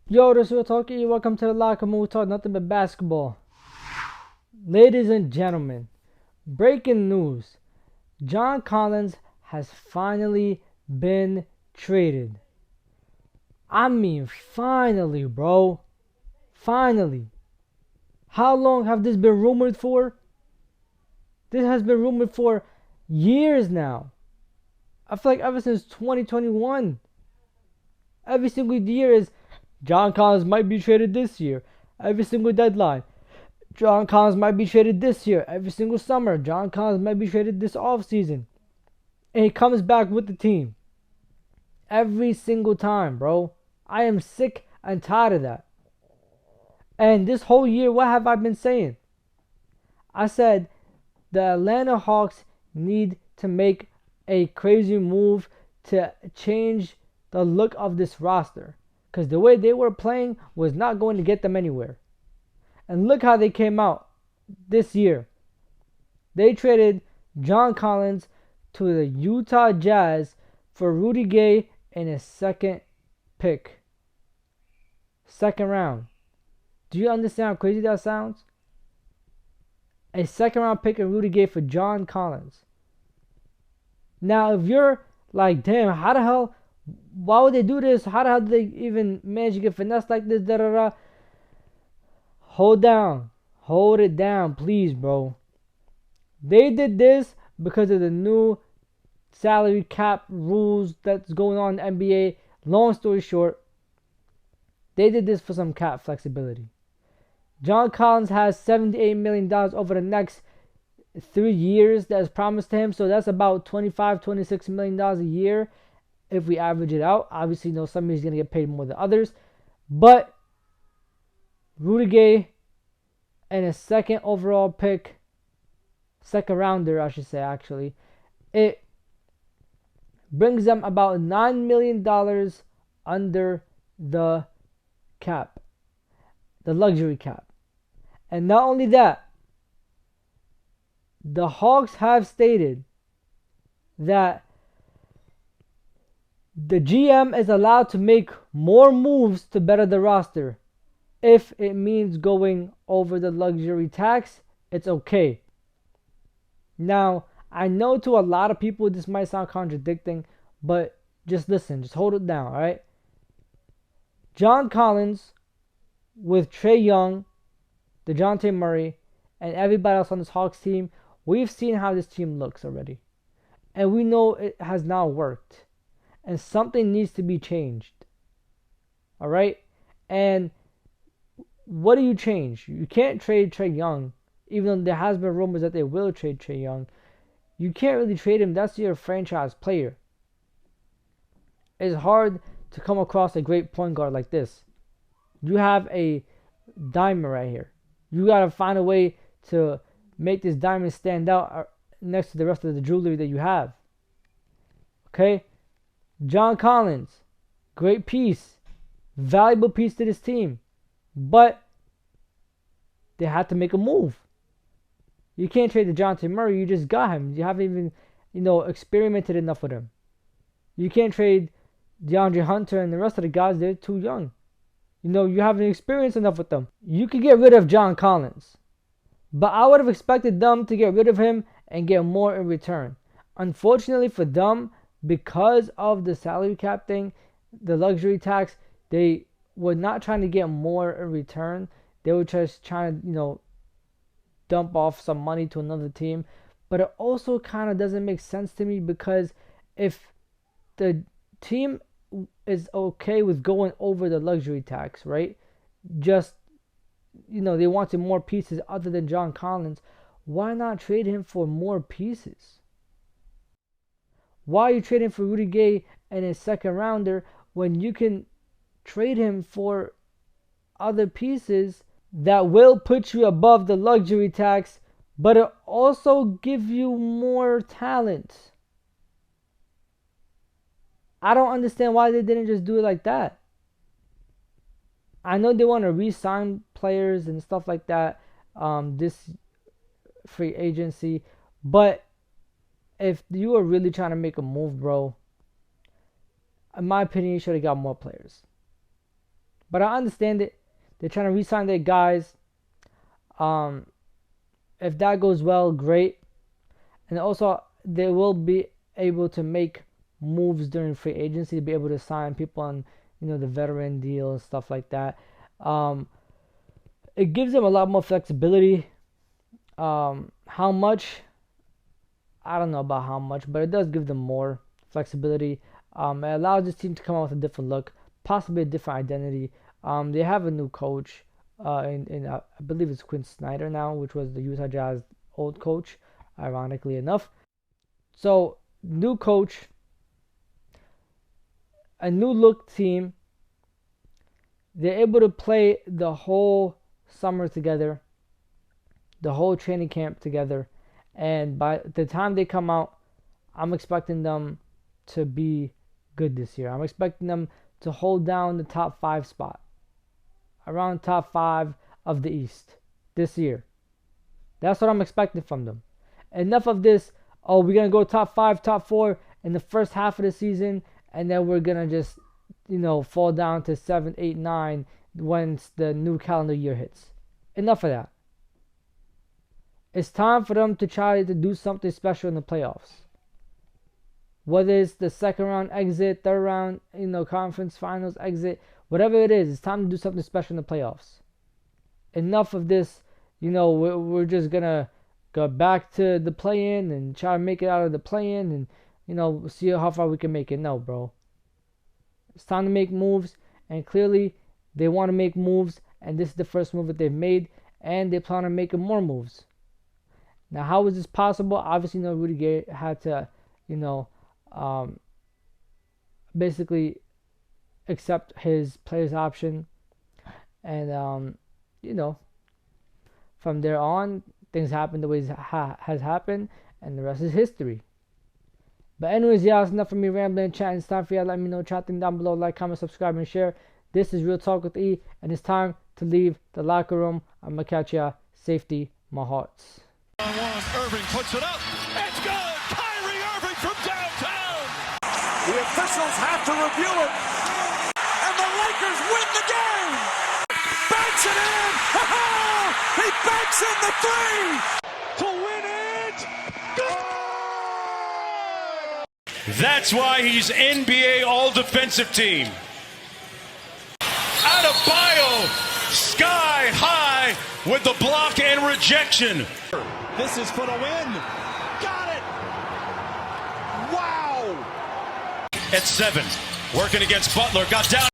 Yo, this is Real Talkie. Welcome to the Locker Room. We talk nothing but basketball. Ladies and gentlemen, breaking news. John Collins has finally been traded. I mean, finally, bro. Finally. How long have this been rumored for? This has been rumored for years now. I feel like ever since 2021. Every single year is John Collins might be traded this year. Every single deadline. John Collins might be traded this year. Every single summer, John Collins might be traded this offseason. And he comes back with the team. Every single time, bro. I am sick and tired of that. And this whole year, what have I been saying? I said the Atlanta Hawks need to make a crazy move to change the look of this roster. Because the way they were playing was not going to get them anywhere. And look how they came out this year. They traded John Collins to the Utah Jazz for Rudy Gay and a second pick. Second round. Do you understand how crazy that sounds? A second round pick and Rudy Gay for John Collins. Now, if you're like, damn, how the hell, why would they do this? How the hell did they even manage to get finesse like this? Da da da. Hold down. Hold it down, please, bro. They did this because of the new salary cap rules that's going on in the NBA. Long story short, they did this for some cap flexibility. John Collins has $78 million over the next 3 years that is promised to him. So that's about $25, $26 million a year if we average it out. Obviously, some years he's going to get paid more than others. But Rudy Gay and a second overall pick, second rounder, I should say, actually, it brings them about $9 million under the cap, the luxury cap. And not only that, the Hawks have stated that the GM is allowed to make more moves to better the roster. If it means going over the luxury tax, it's okay. Now, I know to a lot of people this might sound contradicting, but just listen, just hold it down, alright? John Collins with Trae Young, DeJounte Murray, and everybody else on this Hawks team, we've seen how this team looks already. And we know it has not worked. And something needs to be changed. Alright? And what do you change? You can't trade Trae Young, even though there has been rumors that they will trade Trae Young. You can't really trade him. That's your franchise player. It's hard to come across a great point guard like this. You have a diamond right here. You got to find a way to make this diamond stand out next to the rest of the jewelry that you have. Okay? John Collins, great piece. Valuable piece to this team. But they had to make a move. You can't trade DeJounte Murray. You just got him. You haven't even, experimented enough with him. You can't trade DeAndre Hunter and the rest of the guys. They're too young. You haven't experienced enough with them. You could get rid of John Collins. But I would have expected them to get rid of him and get more in return. Unfortunately for them, because of the salary cap thing, the luxury tax, they were not trying to get more in return. They were just trying to, dump off some money to another team. But it also kind of doesn't make sense to me because if the team is okay with going over the luxury tax, right? Just, they wanted more pieces other than John Collins. Why not trade him for more pieces? Why are you trading for Rudy Gay and a second rounder when you can trade him for other pieces that will put you above the luxury tax, but it also give you more talent? I don't understand why they didn't just do it like that. I know they want to re-sign players and stuff like that, this free agency, but if you are really trying to make a move, bro, in my opinion, you should have got more players. But I understand it. They're trying to re-sign their guys. If that goes well, great. And also, they will be able to make moves during free agency to be able to sign people on, the veteran deal and stuff like that. It gives them a lot more flexibility. How much? I don't know about how much, but it does give them more flexibility. It allows this team to come out with a different look, possibly a different identity. They have a new coach, I believe it's Quinn Snyder now, which was the Utah Jazz old coach, ironically enough. So, new coach, a new look team. They're able to play the whole summer together, the whole training camp together. And by the time they come out, I'm expecting them to be good this year. I'm expecting them to hold down the top 5 spot, around top 5 of the East this year. That's what I'm expecting from them. Enough of this, we're going to go top 5, top 4 in the first half of the season, and then we're going to just, fall down to 7, 8, 9 once the new calendar year hits. Enough of that. It's time for them to try to do something special in the playoffs. Whether it's the second round exit, third round, conference finals exit, whatever it is, it's time to do something special in the playoffs. Enough of this, we're just going to go back to the play-in and try to make it out of the play-in and, see how far we can make it. No, bro. It's time to make moves, and clearly they want to make moves, and this is the first move that they've made, and they plan on making more moves. Now, how is this possible? Obviously, Rudy Gay had to, basically accept his player's option. And, from there on, things happen the way it has happened, and the rest is history. But anyways, that's enough for me rambling and chatting. It's time for you to let me know. Chatting down below. Like, comment, subscribe, and share. This is Real Talk with E, and it's time to leave the locker room. I'm going to catch ya. Safety, my hearts. Irving puts it up. It's good. Kyrie Irving from downtown. The officials have to review it. And the Lakers win the game. Banks it in. He banks in the 3 to win it. Good. That's why he's NBA All-Defensive Team. Adebayo, sky high with the block and rejection. This is for the win. Got it. Wow. At 7, working against Butler, got down.